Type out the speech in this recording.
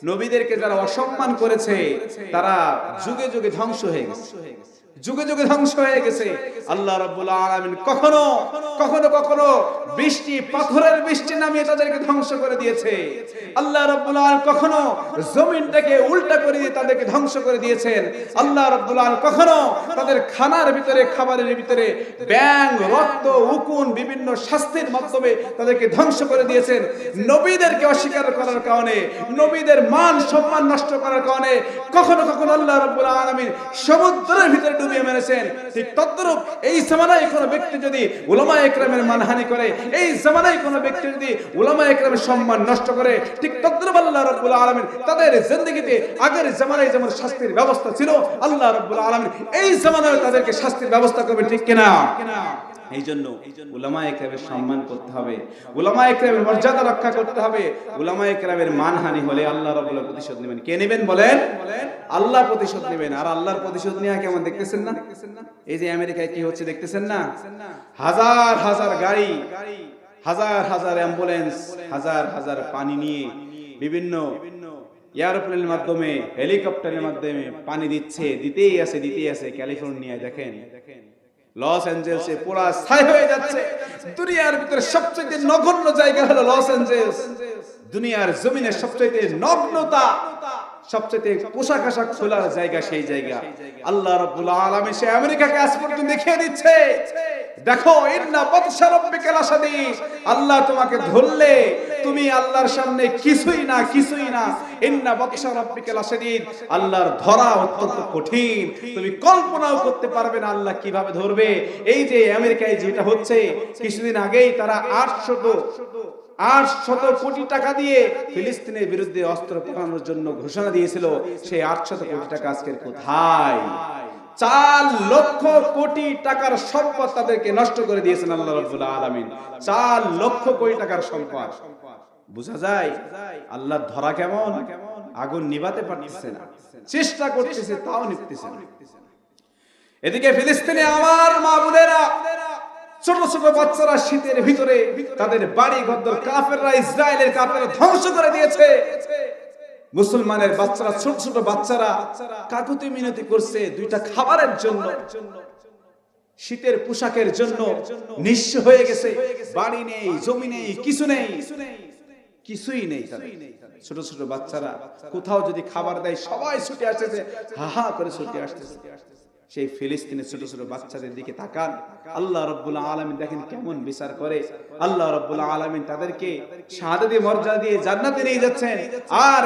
নবীদেরকে যারা অসম্মান করেছে তারা যুগে যুগে ধ্বংস হয়ে গেছে, যুগে যুগে ধ্বংস হয়ে গেছে। আল্লাহ রাব্বুল আলামিন কখনো কখনো কখনো বৃষ্টি, পাথরের বৃষ্টি নামিয়ে তাদেরকে ধ্বংস করে দিয়েছে। আল্লাহ রাব্বুল আলামিন কখনো জমিনটাকে উল্টা করে দিয়ে তাদেরকে ধ্বংস করে দিয়েছেন। আল্লাহ রাব্বুল আলামিন কখনো তাদের খানার ভিতরে, খাবারের ভিতরে ব্যাঙ, রক্ত, উকুন, বিভিন্ন শাস্তির মাধ্যমে তাদেরকে ধ্বংস করে দিয়েছেন। নবীদেরকে অস্বীকার করার কারণে, নবীদের মান সম্মান নষ্ট করার কারণে কখনো কখনো আল্লাহ রাব্বুল আলামিন সমুদ্রের ভিতরে ডুবিয়ে মেরেছেন। ঠিক তদ্রূপ এই জামানায় কোনো ব্যক্তি যদি উলামায়ে ইকরামের মানহানি করে, এই জামানায় কোনো ব্যক্তি যদি উলামায়ে ইকরামের সম্মান নষ্ট করে, ঠিক তদ্রূপ আল্লাহ রাব্বুল আলামিন তাদের জিন্দেগিতে আগের জামানায় যেমন শাস্তির ব্যবস্থা ছিল, আল্লাহ রাব্বুল আলামিন এই জামানায় তাদেরকে শাস্তির ব্যবস্থা করবে, ঠিক কিনা? এই জন্য উলামায়ে কেরামের সম্মান করতে হবে, উলামায়ে কেরামের মর্যাদা রক্ষা করতে হবে। উলামায়ে কেরামের মানহানি হলে আল্লাহ রাব্বুল আলামিন প্রতিশোধ নেবেন। কে নেবেন বলেন? আল্লাহ প্রতিশোধ নেবেন। আর আল্লাহর প্রতিশোধ নেওয়া কেমন দেখতেছেন না? এই যে আমেরিকায় কি হচ্ছে দেখতেছেন না? হাজার হাজার গাড়ি, হাজার হাজার অ্যাম্বুলেন্স, হাজার হাজার পানি নিয়ে বিভিন্ন এয়ারপ্লেনের মাধ্যমে, হেলিকপ্টারের মাধ্যমে পানি দিতেই আছে। ক্যালিফোর্নিয়ায় দেখেন, লস অ্যাঞ্জেলসে পুরা ছাই হয়ে যাচ্ছে। দুনিয়ার ভিতরে সবচেয়ে নগণ্য জায়গা হলো লস অ্যাঞ্জেলস। দুনিয়ার জমিনের সবচেয়ে নগ্নতা, সবচেয়ে পোশাক আশাক খোলার জায়গা সেই জায়গা। আল্লাহ রাব্বুল আলামিন সে আমেরিকাকে আজ পর্যন্ত দেখিয়ে দিচ্ছে, দেখো ইন্না বাতশা রাব্বিকা লাশাদীদ, আল্লাহ তোমাকে ধরলে তুমি আল্লাহর সামনে কিছুই না, কিছুই না। ইন্না বাতশা রাব্বিকা লাশাদীদ, আল্লাহর ধরা অত্যন্ত কঠিন, তুমি কল্পনাও করতে পারবে না আল্লাহ কিভাবে ধরবে। এই যে আমেরিকায় যেটা হচ্ছে, কিছুদিন আগেই তারা 800 কোটি টাকা দিয়ে ফিলিস্তিনের বিরুদ্ধে অস্ত্র পাঠানোর জন্য ঘোষণা দিয়েছিল। সেই 800 কোটি টাকা আজকের কোথায়? 4 লক্ষ কোটি টাকার সম্পদ তাদেরকে নষ্ট করে দিয়েছেন আল্লাহ রাব্বুল আলামিন। 4 লক্ষ কোটি টাকার সম্পদ। বোঝা যায় আল্লাহর ধরা কেমন। আগুন নিভাতে পারতেছে না, চেষ্টা করতেছে তাও নিভতেছে না। এদিকে ফিলিস্তিনে আমার মা বোনেরা, ছোট ছোট বাচ্চারা শীতের ভিতরে তাদের বাড়ি ঘর কাফেররা, ইসরায়েলের কাফেররা ধ্বংস করে দিয়েছে। মুসলমানের বাচ্চারা, ছোট ছোট বাচ্চারা কাকুতি মিনতি করছে দুইটা খাবারের জন্য, শীতের পোশাকের জন্য নিঃস্ব হয়ে গেছে। বাড়ি নেই, জমি নেই, কিছু নেই, কিছুই নেই। ছোট ছোট বাচ্চারা কোথাও যদি খাবার দেয় সবাই ছুটে আসতেছে, হা হা করে ছুটে আসতেছে। সেই ফিলিস্তিনের ছোট ছোট বাচ্চাদের দিকে তাকান, আল্লাহ রাব্বুল আলামিন দেখেন কেমন বিচার করে। আল্লাহ রাব্বুল আলামিন তাদেরকে শাহাদাতের মর্যাদা দিয়ে জান্নাতে নিয়ে যাচ্ছেন। আর